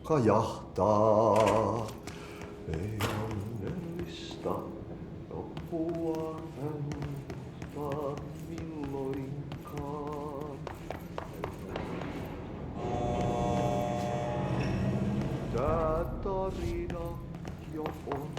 kajahtaa. Ei onnellista loppua hän muistaa milloinkaan. Tää tarina jo on.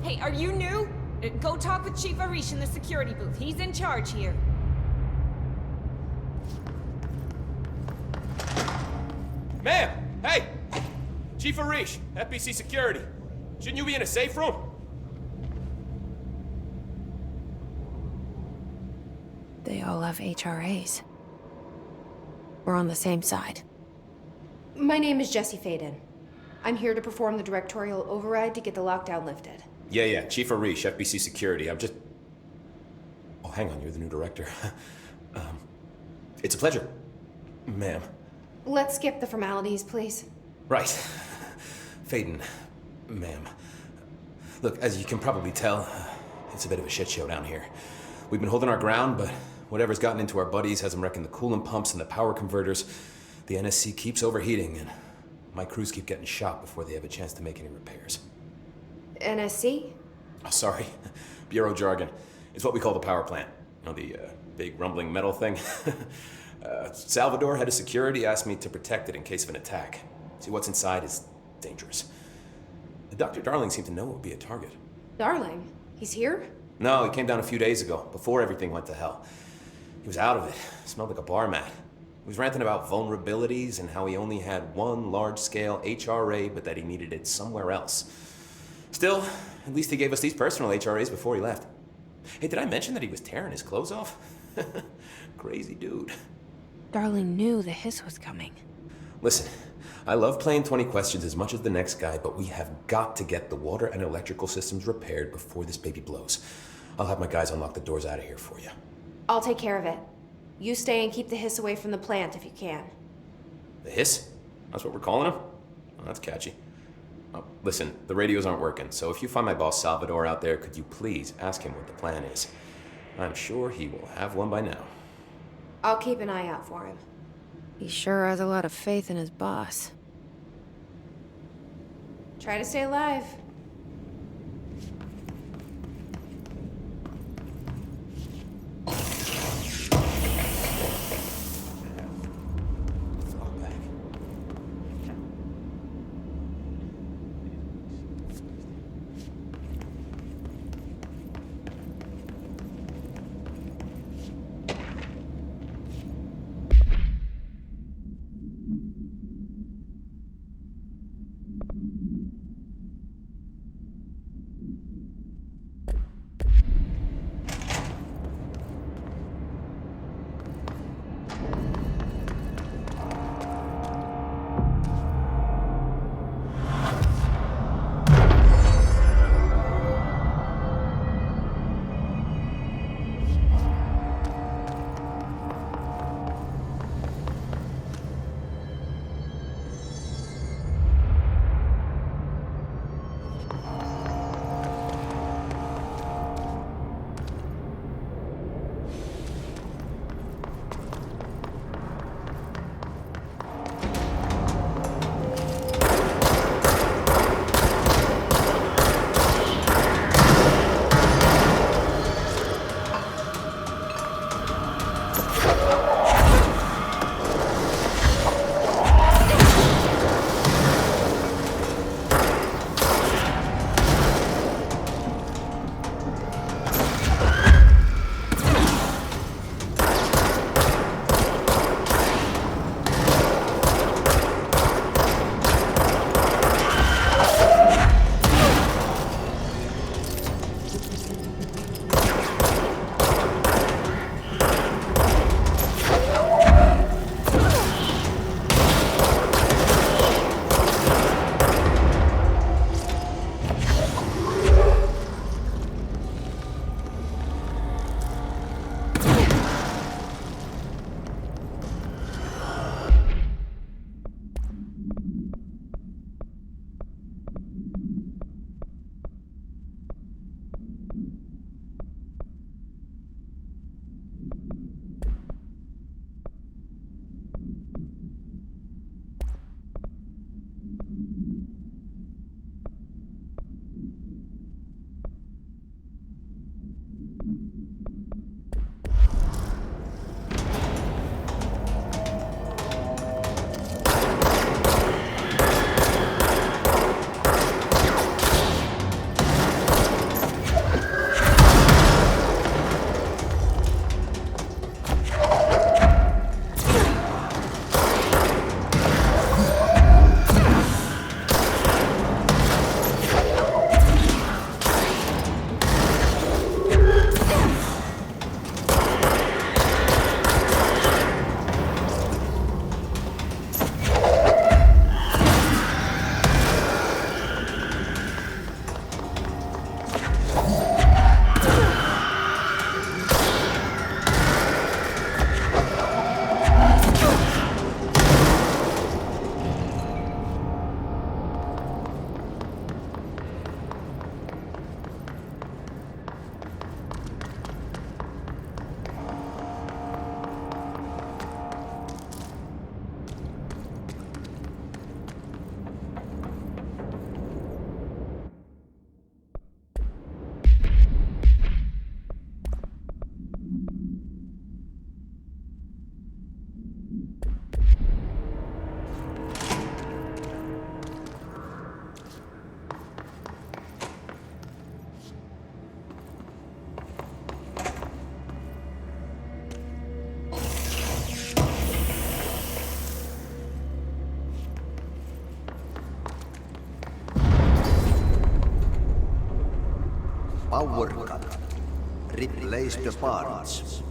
Hey, are you new? Go talk with Chief Arish in the security booth. He's in charge here. Ma'am! Hey! Chief Arish, FBC Security. Shouldn't you be in a safe room? They all have HRAs. We're on the same side. My name is Jesse Faden. I'm here to perform the directorial override to get the lockdown lifted. Yeah, Chief Arish, FBC Security. I'm just... Oh, hang on, you're the new director. It's a pleasure, ma'am. Let's skip the formalities, please. Right. Faden, ma'am. Look, as you can probably tell, it's a bit of a shit show down here. We've been holding our ground, but whatever's gotten into our buddies has them wrecking the coolant pumps and the power converters. The NSC keeps overheating, and my crews keep getting shot before they have a chance to make any repairs. NSC? Oh, sorry. Bureau jargon. It's what we call the power plant. You know, the big rumbling metal thing? Salvador, head of security, asked me to protect it in case of an attack. See, what's inside is dangerous. Dr. Darling seemed to know it would be a target. Darling? He's here? No, he came down a few days ago, before everything went to hell. He was out of it. Smelled like a bar mat. He was ranting about vulnerabilities and how he only had one large-scale HRA, but that he needed it somewhere else. Still, at least he gave us these personal HRAs before he left. Hey, did I mention that he was tearing his clothes off? Crazy dude. Darling knew the hiss was coming. Listen, I love playing 20 questions as much as the next guy, but we have got to get the water and electrical systems repaired before this baby blows. I'll have my guys unlock the doors out of here for you. I'll take care of it. You stay and keep the hiss away from the plant if you can. The hiss? That's what we're calling him? Oh, that's catchy. Oh, listen, the radios aren't working, so if you find my boss Salvador out there, could you please ask him what the plan is? I'm sure he will have one by now. I'll keep an eye out for him. He sure has a lot of faith in his boss. Try to stay alive. place the parts.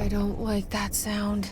I don't like that sound.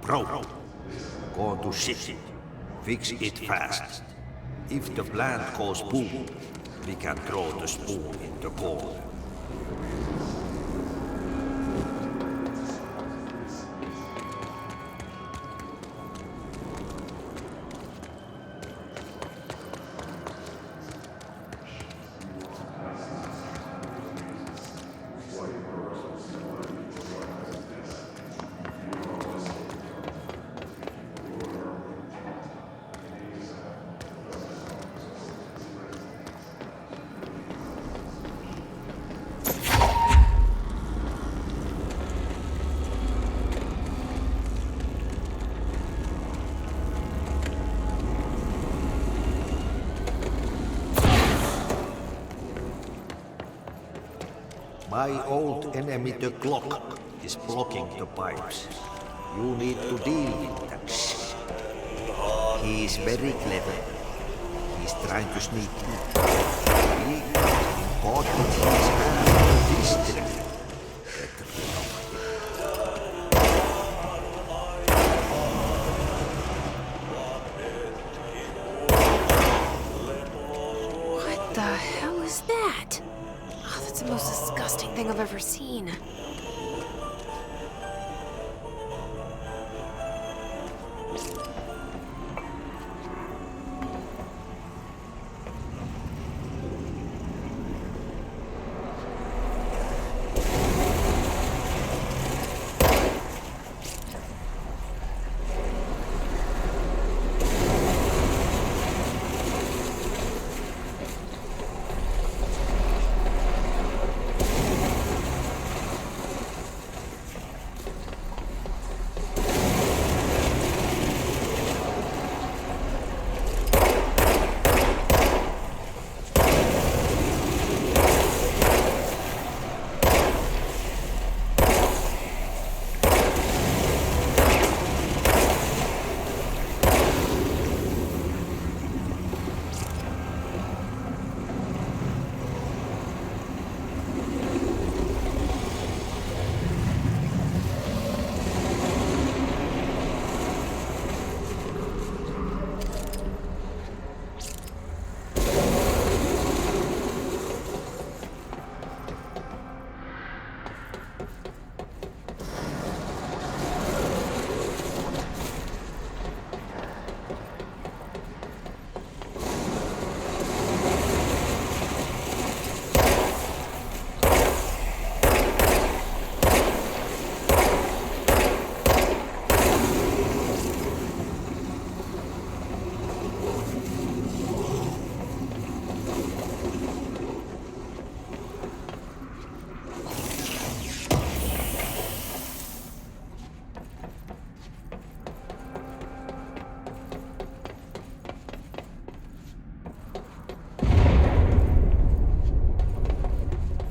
Bro, go to city. Fix it fast. If the plant goes boom, we can throw the spoon in the corner. My old enemy, the clock, is blocking the pipes. You need to deal with that shit. He is very clever. He's trying to sneak in. We caught with his hand this time. Better be off. What the hell is that? Oh, that's the most disgusting thing I've ever seen.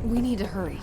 We need to hurry.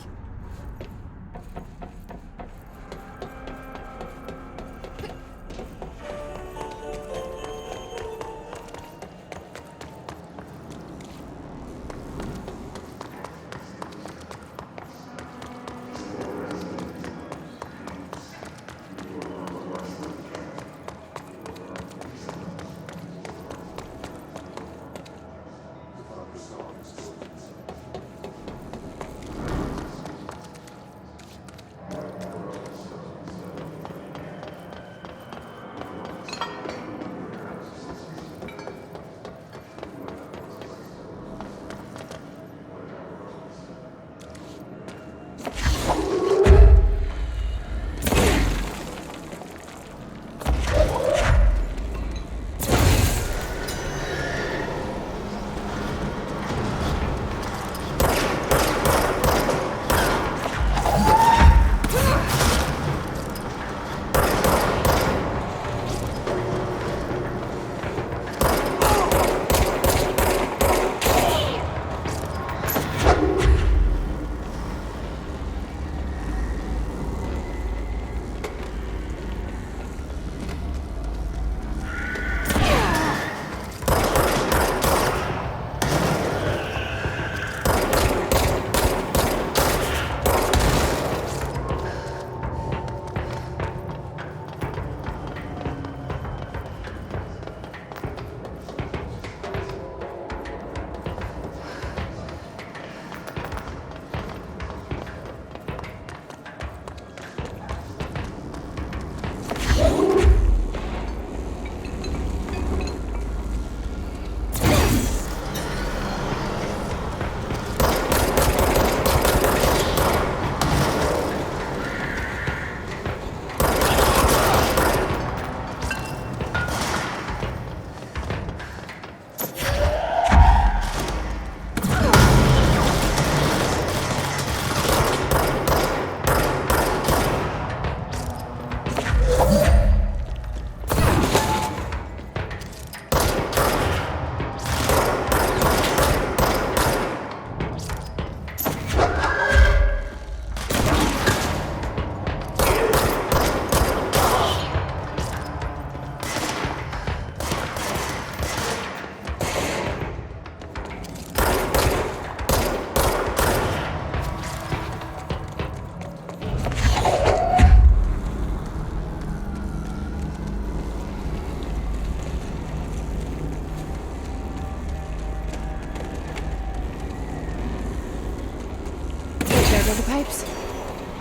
The pipes?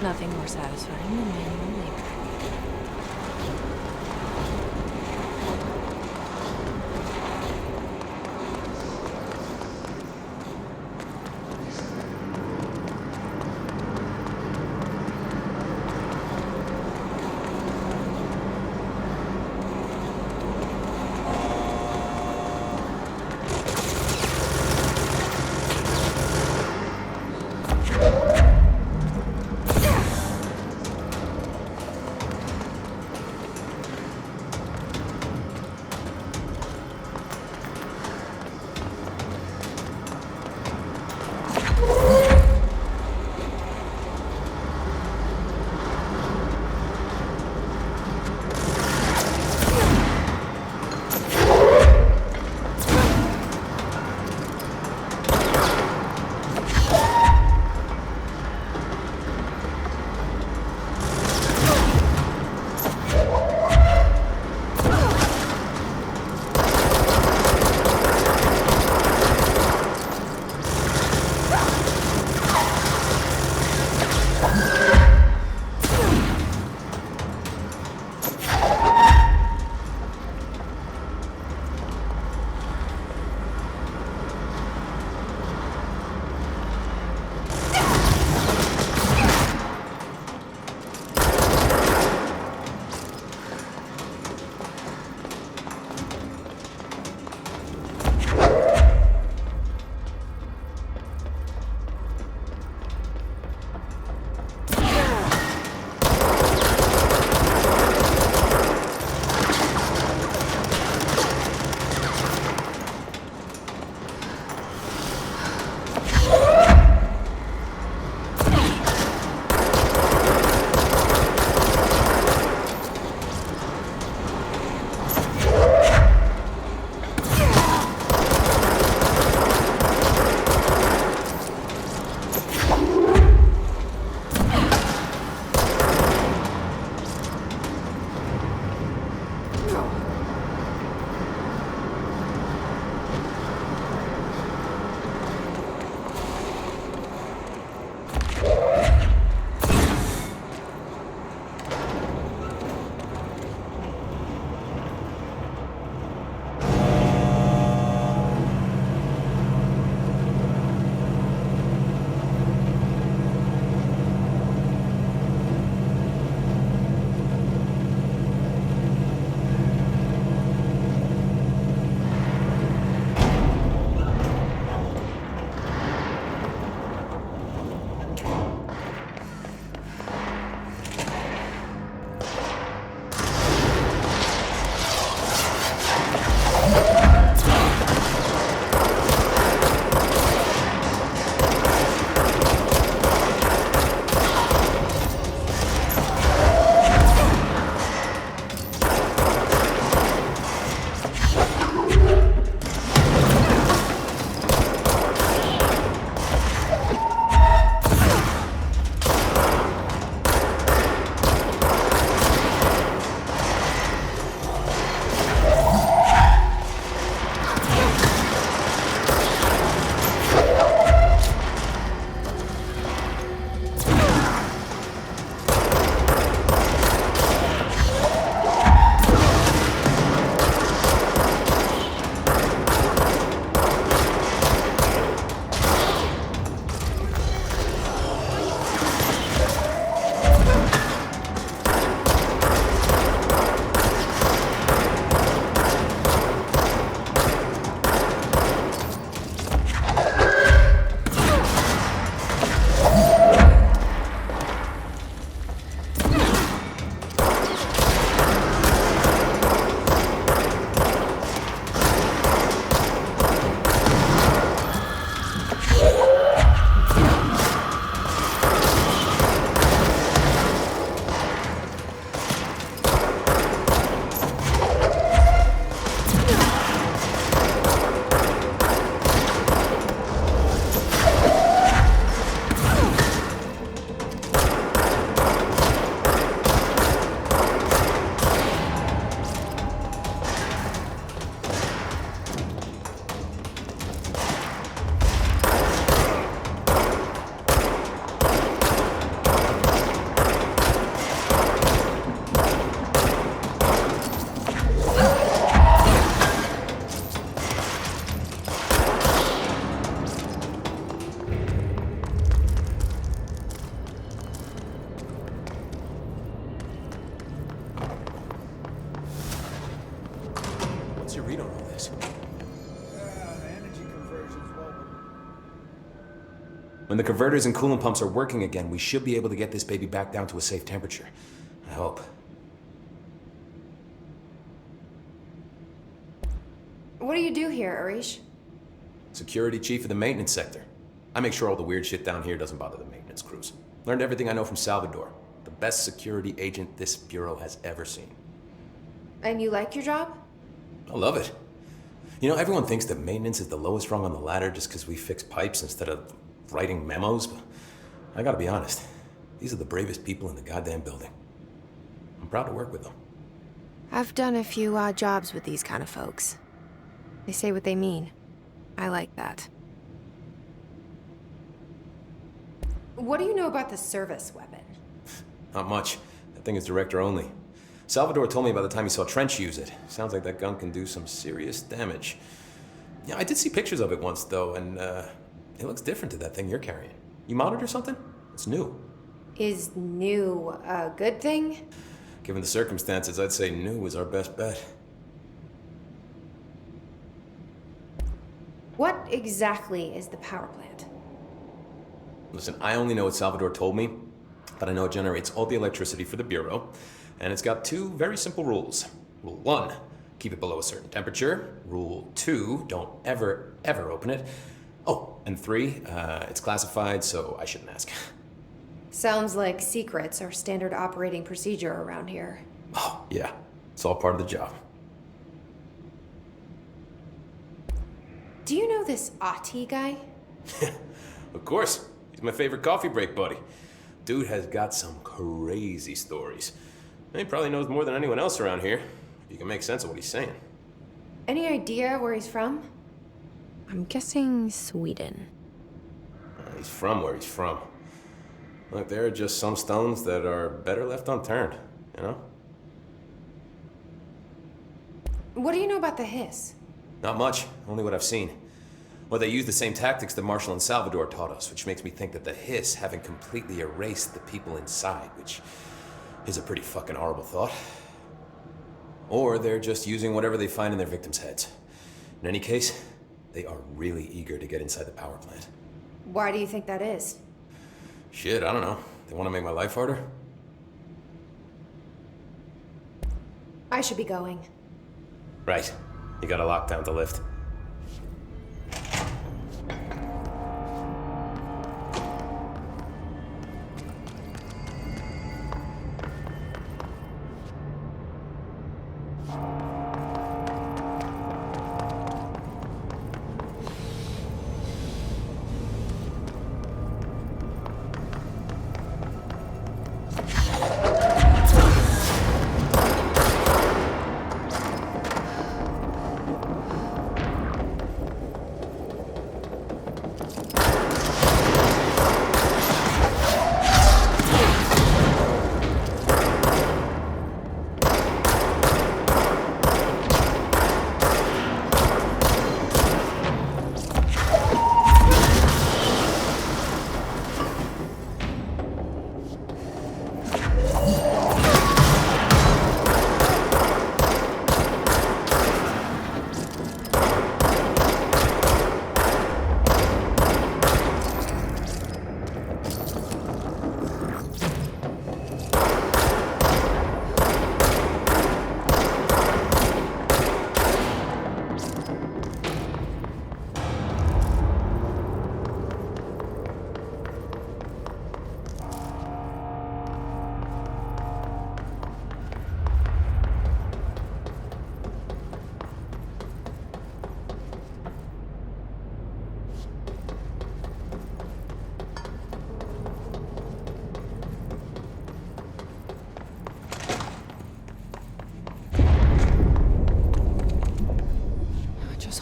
Nothing more satisfying than manual labor. this. Energy conversion's When the converters and coolant pumps are working again, we should be able to get this baby back down to a safe temperature. I hope. What do you do here, Arish? Security chief of the maintenance sector. I make sure all the weird shit down here doesn't bother the maintenance crews. Learned everything I know from Salvador. The best security agent this bureau has ever seen. And you like your job? I love it. You know, everyone thinks that maintenance is the lowest rung on the ladder just because we fix pipes instead of writing memos, but I gotta be honest. These are the bravest people in the goddamn building. I'm proud to work with them. I've done a few odd jobs with these kind of folks. They say what they mean. I like that. What do you know about the service weapon? Not much. That thing is director only. Salvador told me by the time he saw Trench use it. Sounds like that gun can do some serious damage. Yeah, I did see pictures of it once, though, and it looks different to that thing you're carrying. You modded or something? It's new. Is new a good thing? Given the circumstances, I'd say new is our best bet. What exactly is the power plant? Listen, I only know what Salvador told me, but I know it generates all the electricity for the Bureau, and it's got two very simple rules. Rule 1, keep it below a certain temperature. Rule 2, don't ever, ever open it. Oh, and 3, it's classified, so I shouldn't ask. Sounds like secrets are standard operating procedure around here. Oh, yeah, it's all part of the job. Do you know this Ahti guy? Of course, he's my favorite coffee break buddy. Dude has got some crazy stories. And he probably knows more than anyone else around here, if you can make sense of what he's saying. Any idea where he's from? I'm guessing Sweden. He's from where he's from. Look, there are just some stones that are better left unturned, you know? What do you know about the Hiss? Not much, only what I've seen. Well, they use the same tactics that Marshall and Salvador taught us, which makes me think that the Hiss haven't completely erased the people inside, which is a pretty fucking horrible thought. Or they're just using whatever they find in their victims' heads. In any case, they are really eager to get inside the power plant. Why do you think that is? Shit, I don't know. They want to make my life harder? I should be going. Right. You got a lockdown to lift.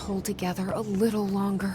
Hold together a little longer.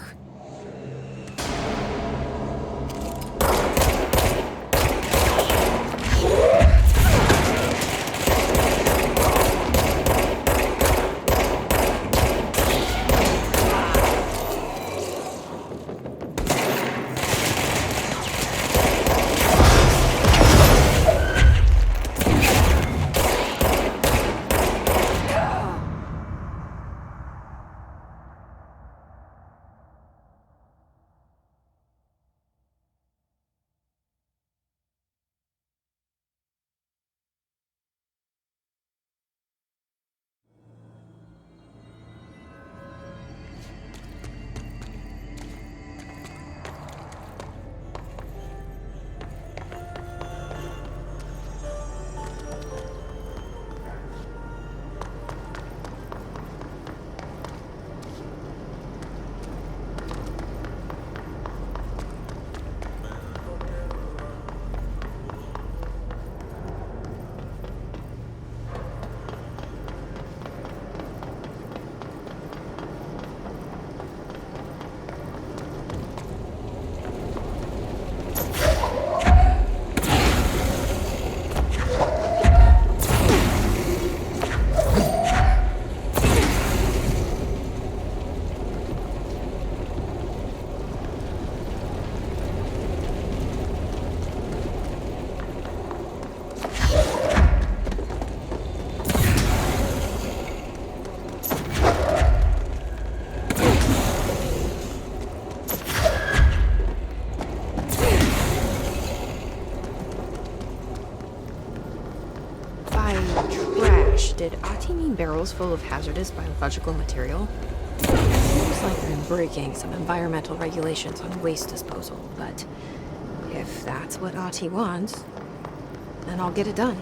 search, did Ati mean barrels full of hazardous biological material? Seems like I'm breaking some environmental regulations on waste disposal, but if that's what Ati wants, then I'll get it done.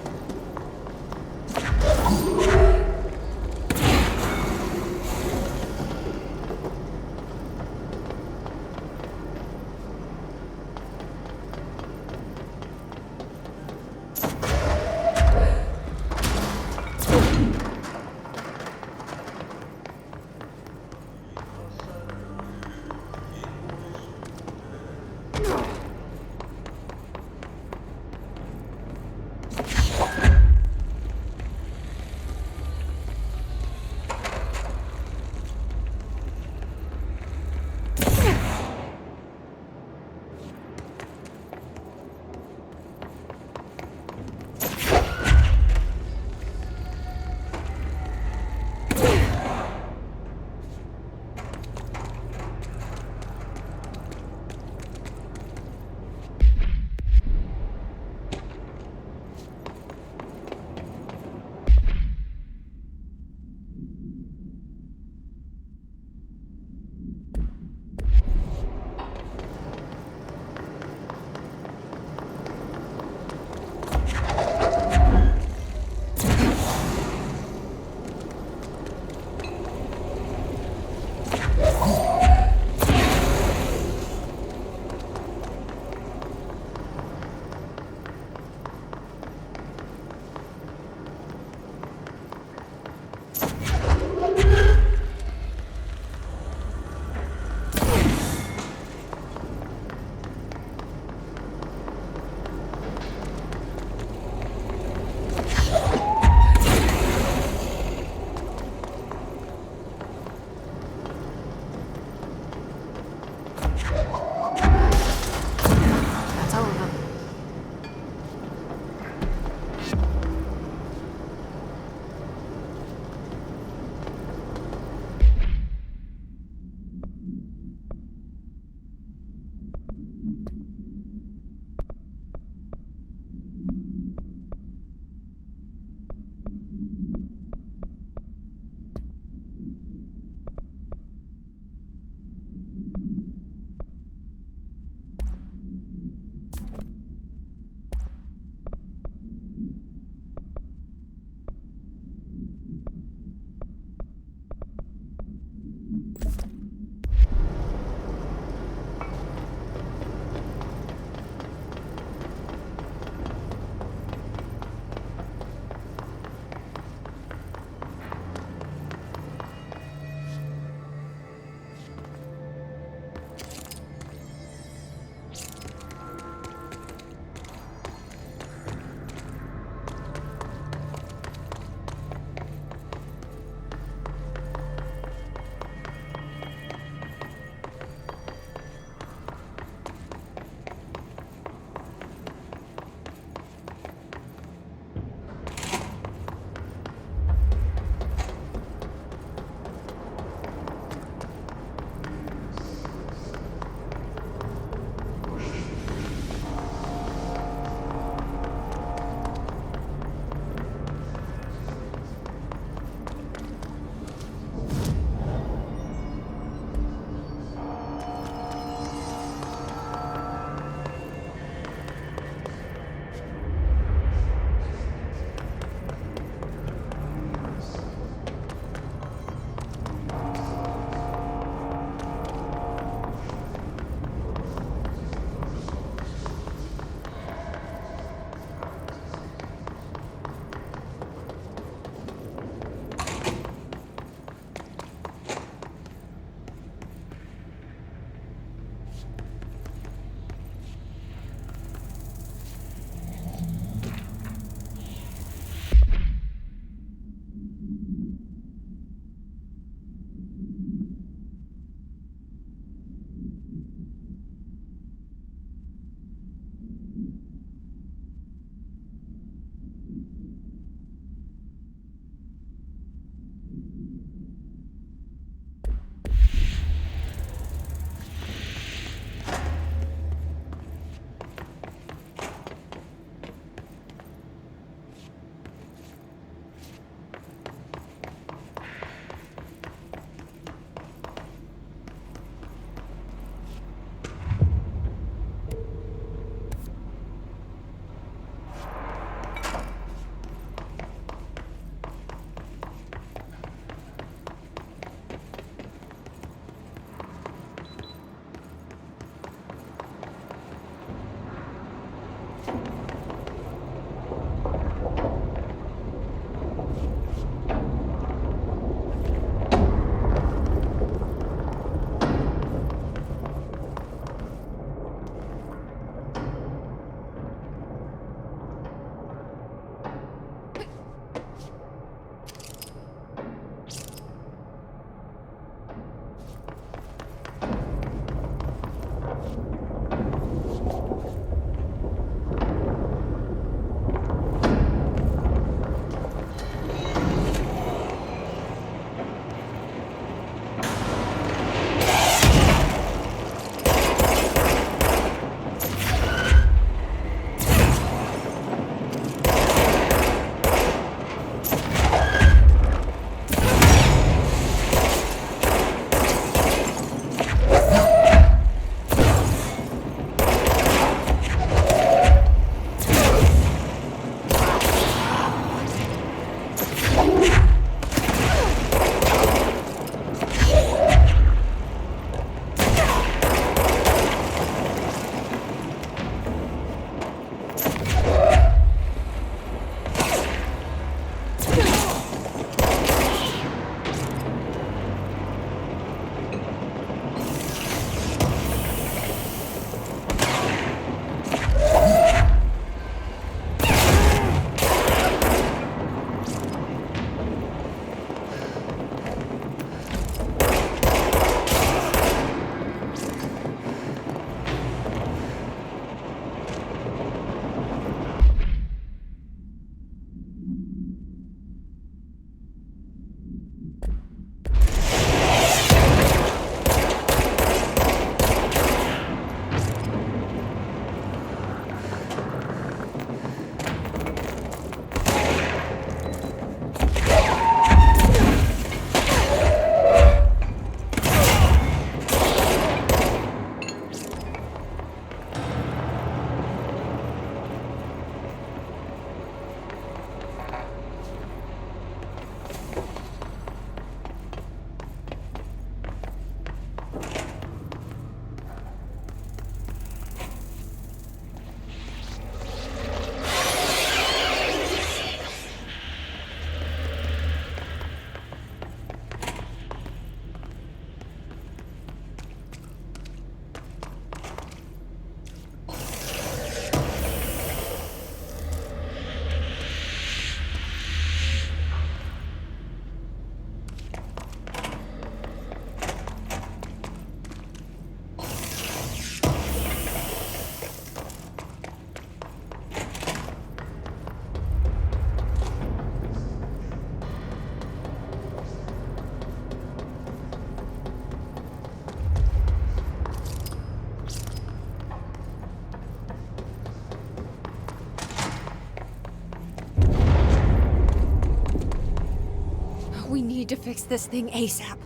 That's all of them. need to fix this thing ASAP.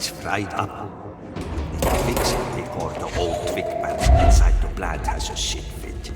It's fried up. They fix it before the old twig pants inside the plant has a shit fit.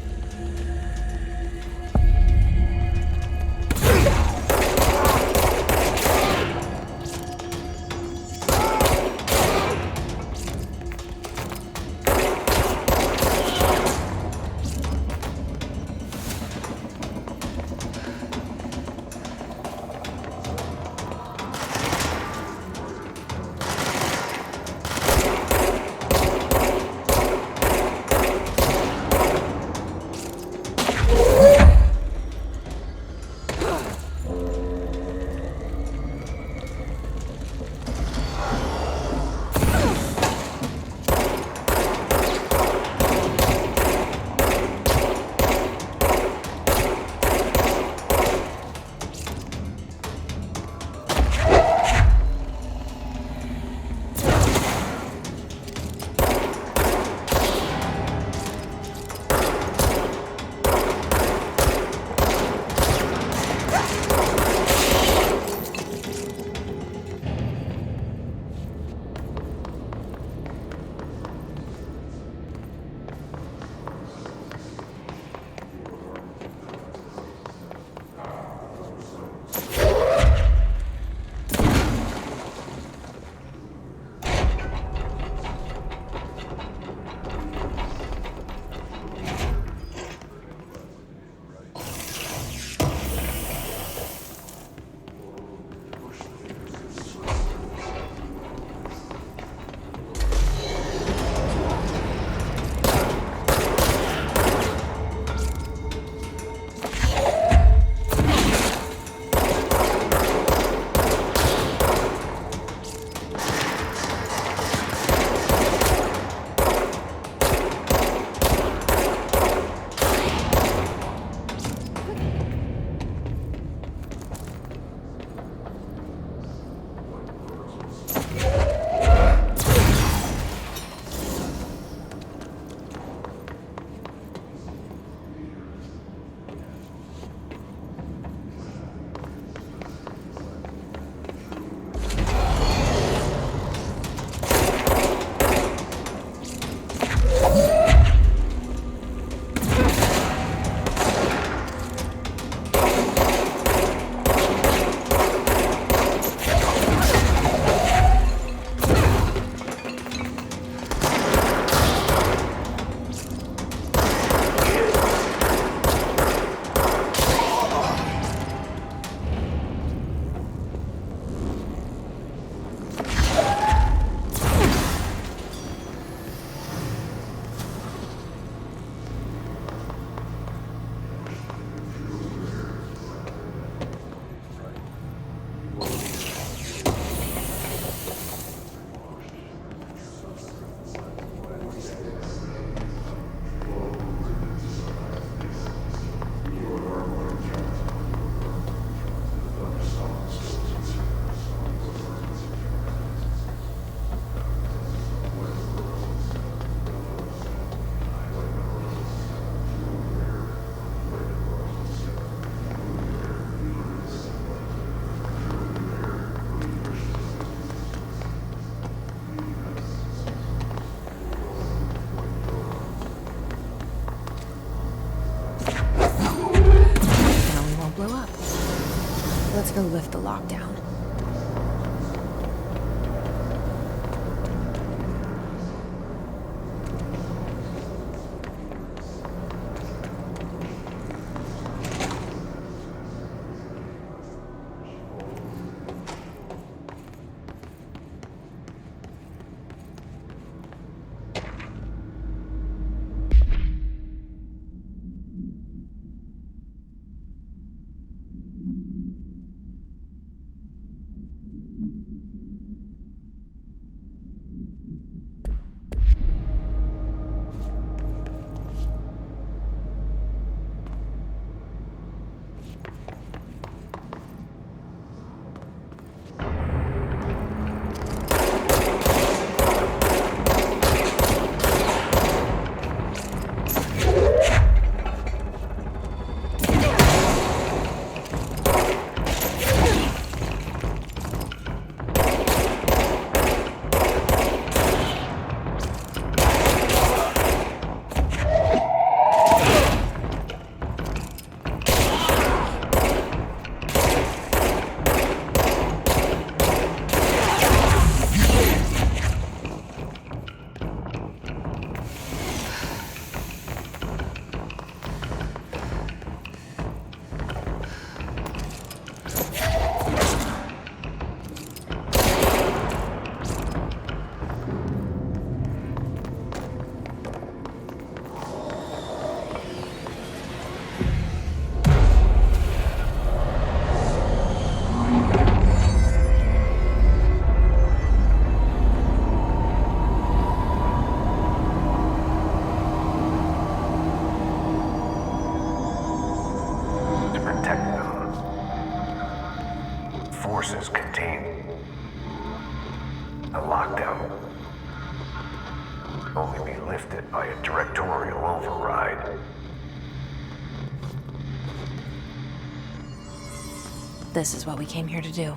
Let's go lift the lockdown. Forces contain a lockdown. Only be lifted by a directorial override. This is what we came here to do.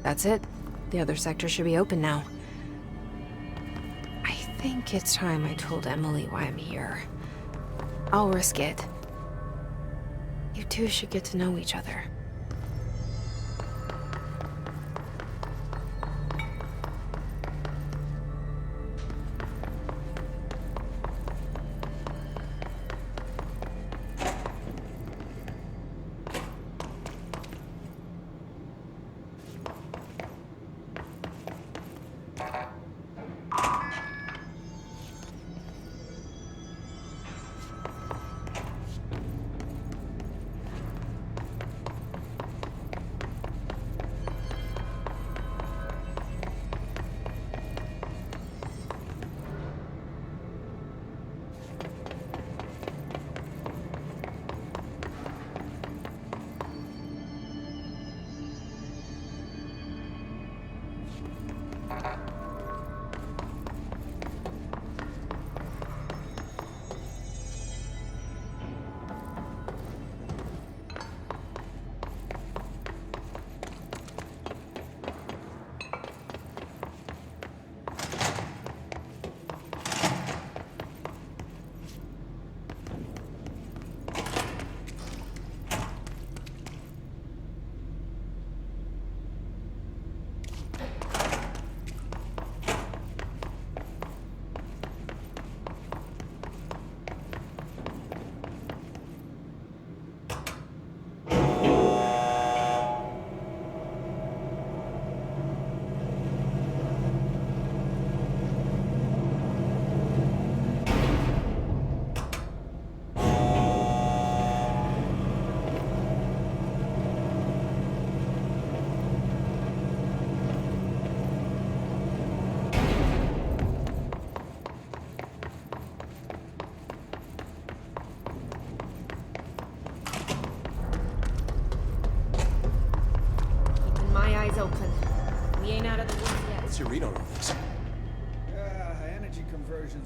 That's it. The other sector should be open now. I think it's time I told Emily why I'm here. I'll risk it. You two should get to know each other.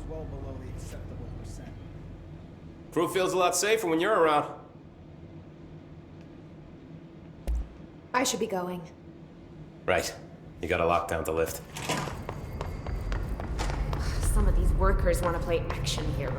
well below the acceptable percent. Crew feels a lot safer when you're around. I should be going. Right. You got a lockdown to lift. Some of these workers want to play action hero.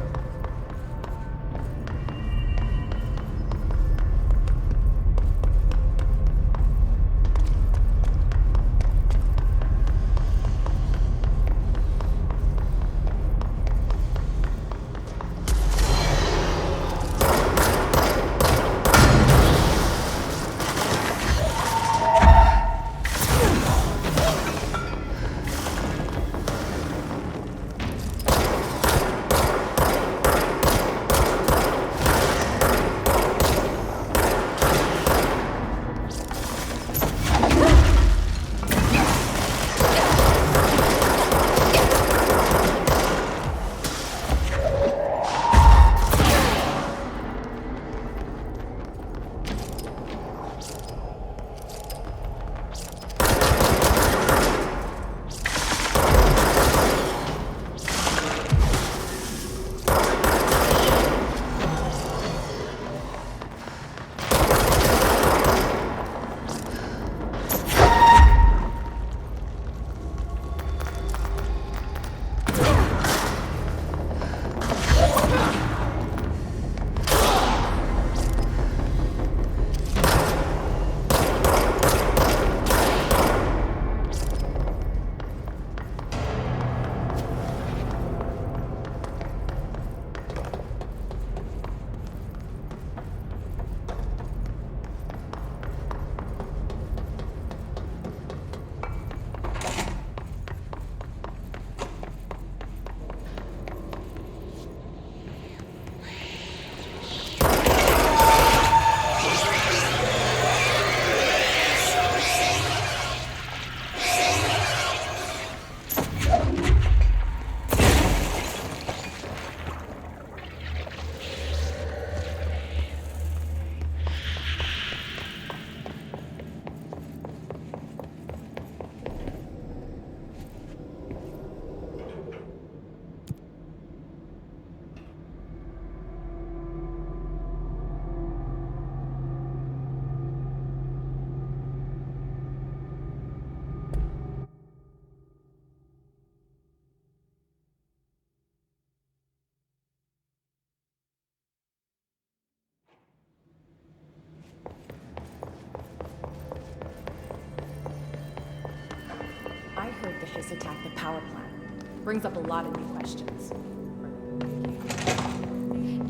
I heard the Hiss attacked the power plant. Brings up a lot of new questions.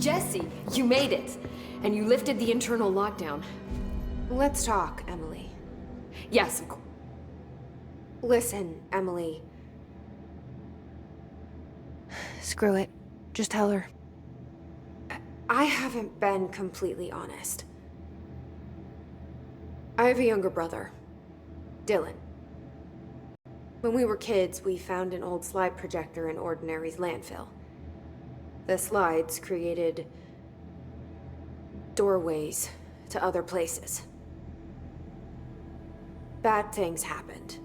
Jesse, you made it! And you lifted the internal lockdown. Let's talk, Emily. Yes, of course. Listen, Emily. Screw it. Just tell her. I haven't been completely honest. I have a younger brother, Dylan. When we were kids, we found an old slide projector in Ordinary's landfill. The slides created doorways to other places. Bad things happened.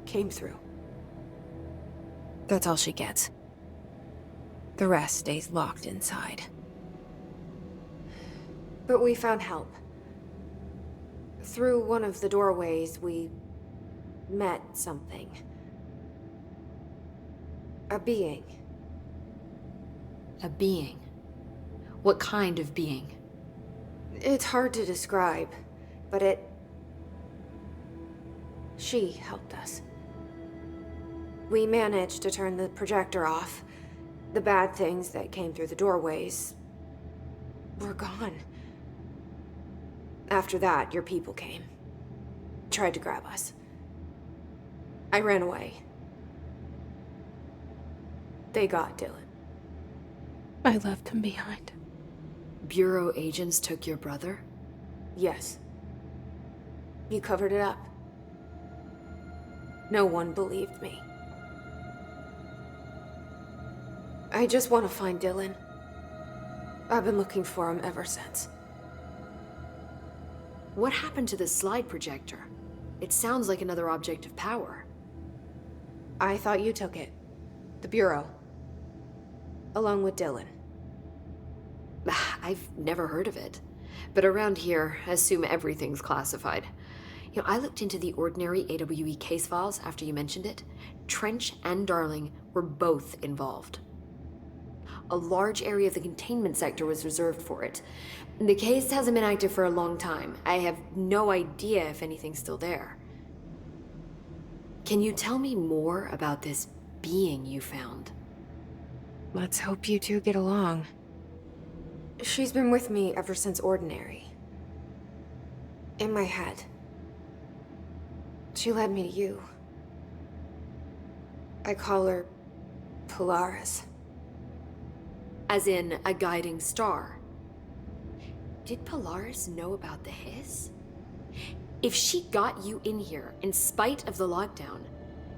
Came through. That's all she gets. The rest stays locked inside. But we found help. Through one of the doorways, we met something. A being. A being? What kind of being? It's hard to describe, but she helped us. We managed to turn the projector off. The bad things that came through the doorways were gone. After that, your people came. Tried to grab us. I ran away. They got Dylan. I left him behind. Bureau agents took your brother? Yes. You covered it up. No one believed me. I just want to find Dylan. I've been looking for him ever since. What happened to the slide projector? It sounds like another object of power. I thought you took it. The Bureau. Along with Dylan. I've never heard of it. But around here, I assume everything's classified. You know, I looked into the ordinary AWE case files after you mentioned it. Trench and Darling were both involved. A large area of the containment sector was reserved for it. The case hasn't been active for a long time. I have no idea if anything's still there. Can you tell me more about this being you found? Let's hope you two get along. She's been with me ever since Ordinary. In my head. She led me to you. I call her Polaris. As in a guiding star. Did Polaris know about the hiss? If she got you in here in spite of the lockdown,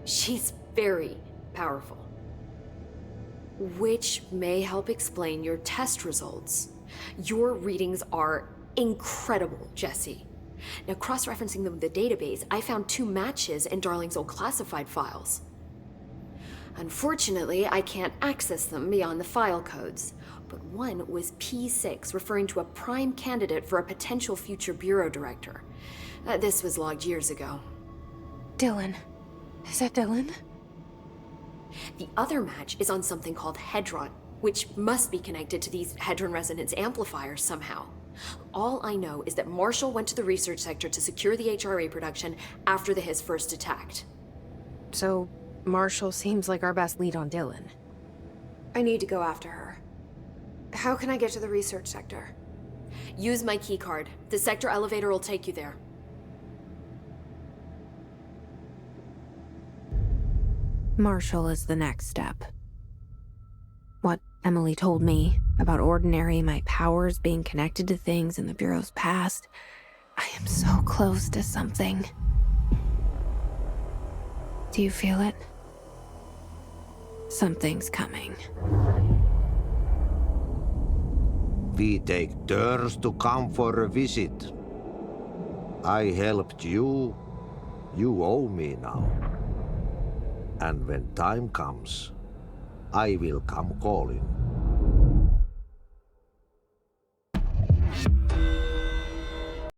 she's very powerful. Which may help explain your test results. Your readings are incredible, Jesse. Now, cross-referencing them with the database, I found 2 matches in Darling's old classified files. Unfortunately, I can't access them beyond the file codes, but one was P6, referring to a prime candidate for a potential future bureau director. This was logged years ago. Dylan. Is that Dylan? The other match is on something called Hedron, which must be connected to these Hedron resonance amplifiers somehow. All I know is that Marshall went to the research sector to secure the HRA production after the hiss first attacked. So, Marshall seems like our best lead on Dylan. I need to go after her. How can I get to the research sector? Use my keycard. The sector elevator will take you there. Marshall is the next step. What Emily told me about Ordinary, my powers being connected to things in the Bureau's past, I am so close to something. Do you feel it? Something's coming. We take turns to come for a visit. I helped you. You owe me now. And when time comes, I will come calling.